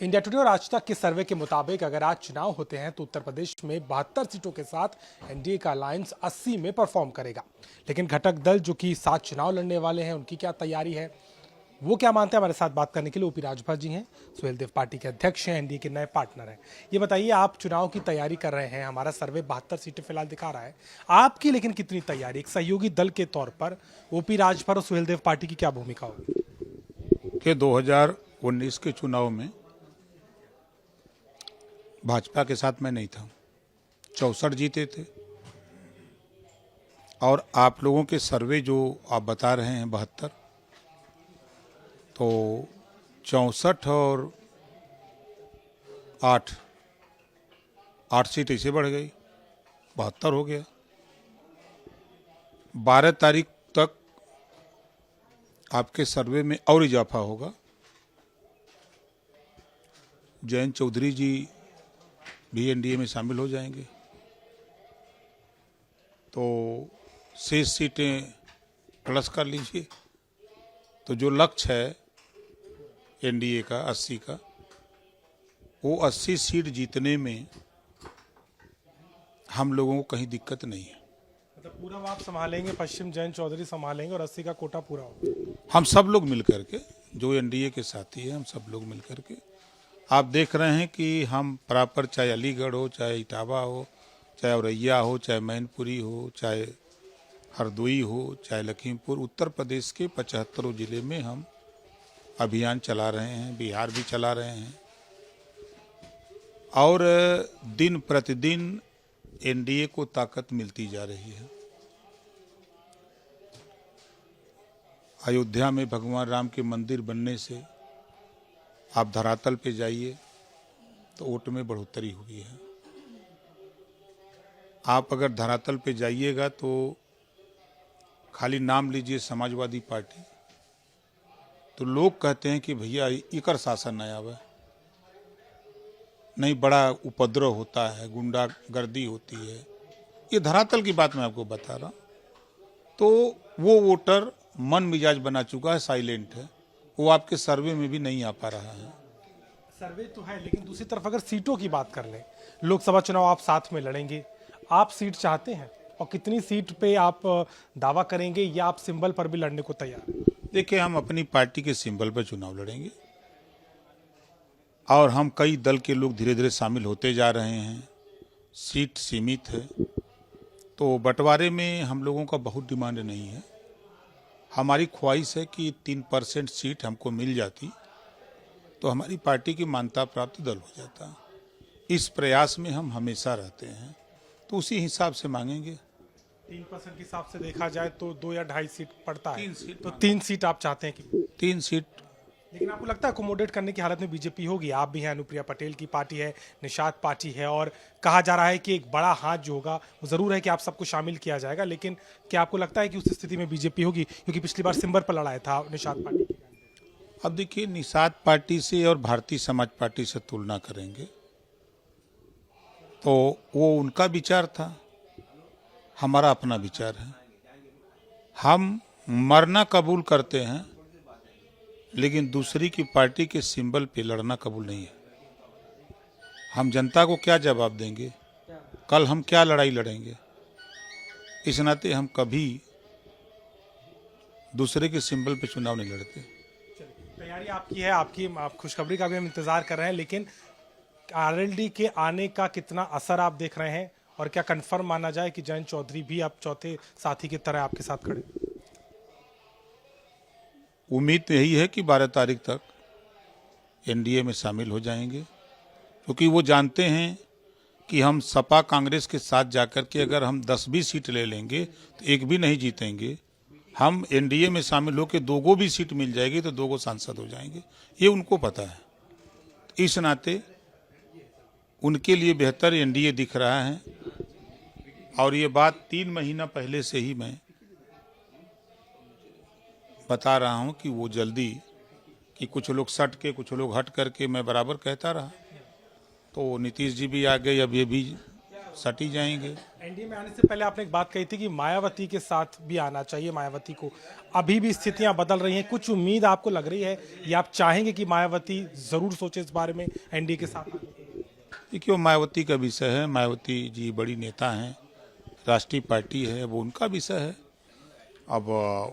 India today और आज तक के सर्वे के मुताबिक अगर आज चुनाव होते हैं तो उत्तर प्रदेश में 72 सीटों के साथ एनडीए का अलायंस 80 में परफॉर्म करेगा। लेकिन घटक दल जो कि 7 चुनाव लड़ने वाले हैं, उनकी क्या तैयारी है, वो क्या मानते हैं, हमारे साथ बात करने के लिए ओपी राजभर जी हैं, सुहेलदेव पार्टी के अध्यक्ष हैं, एनडीए के नए पार्टनर हैं। ये बताइए, आप चुनाव की तैयारी कर रहे हैं, हमारा सर्वे 72 सीटें फिलहाल दिखा रहा है, आपकी लेकिन कितनी तैयारी, एक सहयोगी दल के तौर पर ओपी राजभर और सुहेलदेव पार्टी की क्या भूमिका होगी? कि 2019 के चुनाव में भाजपा के साथ मैं नहीं था, 64 जीते थे। और आप लोगों के सर्वे जो आप बता रहे हैं 72, तो 64 और 8 सीट ऐसे बढ़ गई, 72 हो गया। 12 तारीख तक आपके सर्वे में और इजाफा होगा। जयंत चौधरी जी भी एनडीए में शामिल हो जाएंगे, तो शेष सीटें प्लस कर लीजिए। तो जो लक्ष्य है एनडीए का 80 का, वो 80 सीट जीतने में हम लोगों को कहीं दिक्कत नहीं है। मतलब पूरा आप संभालेंगे, पश्चिम जयंत चौधरी संभालेंगे और 80 का कोटा पूरा होगा। हम सब लोग मिलकर के, जो एनडीए के साथी हैं, हम सब लोग मिलकर के, आप देख रहे हैं कि हम प्रॉपर, चाहे अलीगढ़ हो, चाहे इटावा हो, चाहे औरैया हो, चाहे मैनपुरी हो, चाहे हरदोई हो, चाहे लखीमपुर, उत्तर प्रदेश के 75 जिले में हम अभियान चला रहे हैं, बिहार भी चला रहे हैं। और दिन प्रतिदिन एनडीए को ताकत मिलती जा रही है। अयोध्या में भगवान राम के मंदिर बनने से आप धरातल पे जाइए तो वोट में बढ़ोतरी हुई है। आप अगर धरातल पे जाइएगा तो खाली नाम लीजिए समाजवादी पार्टी, तो लोग कहते हैं कि भैया इकर शासन आया हुआ है, नहीं बड़ा उपद्रव होता है, गुंडागर्दी होती है। ये धरातल की बात मैं आपको बता रहा हूँ। तो वो वोटर मन मिजाज बना चुका है, साइलेंट है, वो आपके सर्वे में भी नहीं आ पा रहा है। सर्वे तो है, लेकिन दूसरी तरफ अगर सीटों की बात कर लें, लोकसभा चुनाव आप साथ में लड़ेंगे, आप सीट चाहते हैं और कितनी सीट पे आप दावा करेंगे, या आप सिंबल पर भी लड़ने को तैयार हैं? देखिए, हम अपनी पार्टी के सिंबल पर चुनाव लड़ेंगे और हम कई दल के लोग धीरे धीरे शामिल होते जा रहे हैं। सीट सीमित है, तो बंटवारे में हम लोगों का बहुत डिमांड नहीं है। हमारी ख्वाहिश है कि 3% सीट हमको मिल जाती तो हमारी पार्टी की मान्यता प्राप्त दल हो जाता। इस प्रयास में हम हमेशा रहते हैं, तो उसी हिसाब से मांगेंगे। 3% के हिसाब से देखा जाए तो 2 या 2.5 सीट पड़ता है, 3 सीट, तो 3 सीट आप चाहते हैं कि 3 सीट। लेकिन आपको लगता है अकोमोडेट करने की हालत में बीजेपी होगी? आप भी हैं, अनुप्रिया पटेल की पार्टी है, निषाद पार्टी है, और कहा जा रहा है कि एक बड़ा हाथ जो होगा वो जरूर है कि आप सबको शामिल किया जाएगा, लेकिन क्या आपको लगता है कि उस स्थिति में बीजेपी होगी? क्योंकि पिछली बार सिंबर पर लड़ाया था निषाद पार्टी की। अब देखिए, निषाद पार्टी से और भारतीय समाज पार्टी से तुलना करेंगे तो वो उनका विचार था, हमारा अपना विचार है। हम मरना कबूल करते हैं, लेकिन दूसरी की पार्टी के सिंबल पे लड़ना कबूल नहीं है। हम जनता को क्या जवाब देंगे, कल हम क्या लड़ाई लड़ेंगे? इस नाते हम कभी दूसरे के सिंबल पे चुनाव नहीं लड़ते। तैयारी आपकी है, आप खुशखबरी का भी हम इंतजार कर रहे हैं, लेकिन आरएलडी के आने का कितना असर आप देख रहे हैं, और क्या कंफर्म माना जाए कि जयंत चौधरी भी आप चौथे साथी की तरह आपके साथ खड़े? उम्मीद तो यही है कि 12 तारीख तक एनडीए में शामिल हो जाएंगे, क्योंकि वो जानते हैं कि हम सपा कांग्रेस के साथ जाकर के अगर हम 10 भी सीट ले लेंगे तो एक भी नहीं जीतेंगे। हम एनडीए में शामिल होकर 2 भी सीट मिल जाएगी तो 2 सांसद हो जाएंगे, ये उनको पता है। इस नाते उनके लिए बेहतर एनडीए दिख रहा है। और ये बात 3 महीना पहले से ही मैं बता रहा हूं कि वो जल्दी, कि कुछ लोग सट के, कुछ लोग हट करके, मैं बराबर कहता रहा। तो नीतीश जी भी आ गए, अब ये भी सटी जाएंगे। एनडीए में आने से पहले आपने एक बात कही थी कि मायावती के साथ भी आना चाहिए मायावती को। अभी भी स्थितियां बदल रही हैं, कुछ उम्मीद आपको लग रही है या आप चाहेंगे कि मायावती जरूर सोचे इस बारे में एनडीए के साथ? देखिए, वो मायावती का विषय है। मायावती जी बड़ी नेता हैं, राष्ट्रीय पार्टी है, वो उनका विषय है। अब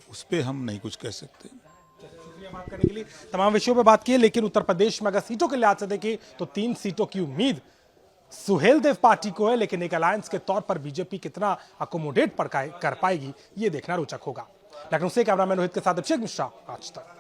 उस पर हम नहीं कुछ कह सकते। शुक्रिया बात करने के लिए। तमाम विषयों पर बात की, लेकिन उत्तर प्रदेश में अगर सीटों के लिहाज से देखें तो 3 सीटों की उम्मीद सुहेलदेव पार्टी को है, लेकिन एक अलायंस के तौर पर बीजेपी कितना अकोमोडेट कर पाएगी ये देखना रोचक होगा। लखनऊ से कैमरामैन रोहित के साथ अभिषेक मिश्रा, आज तक।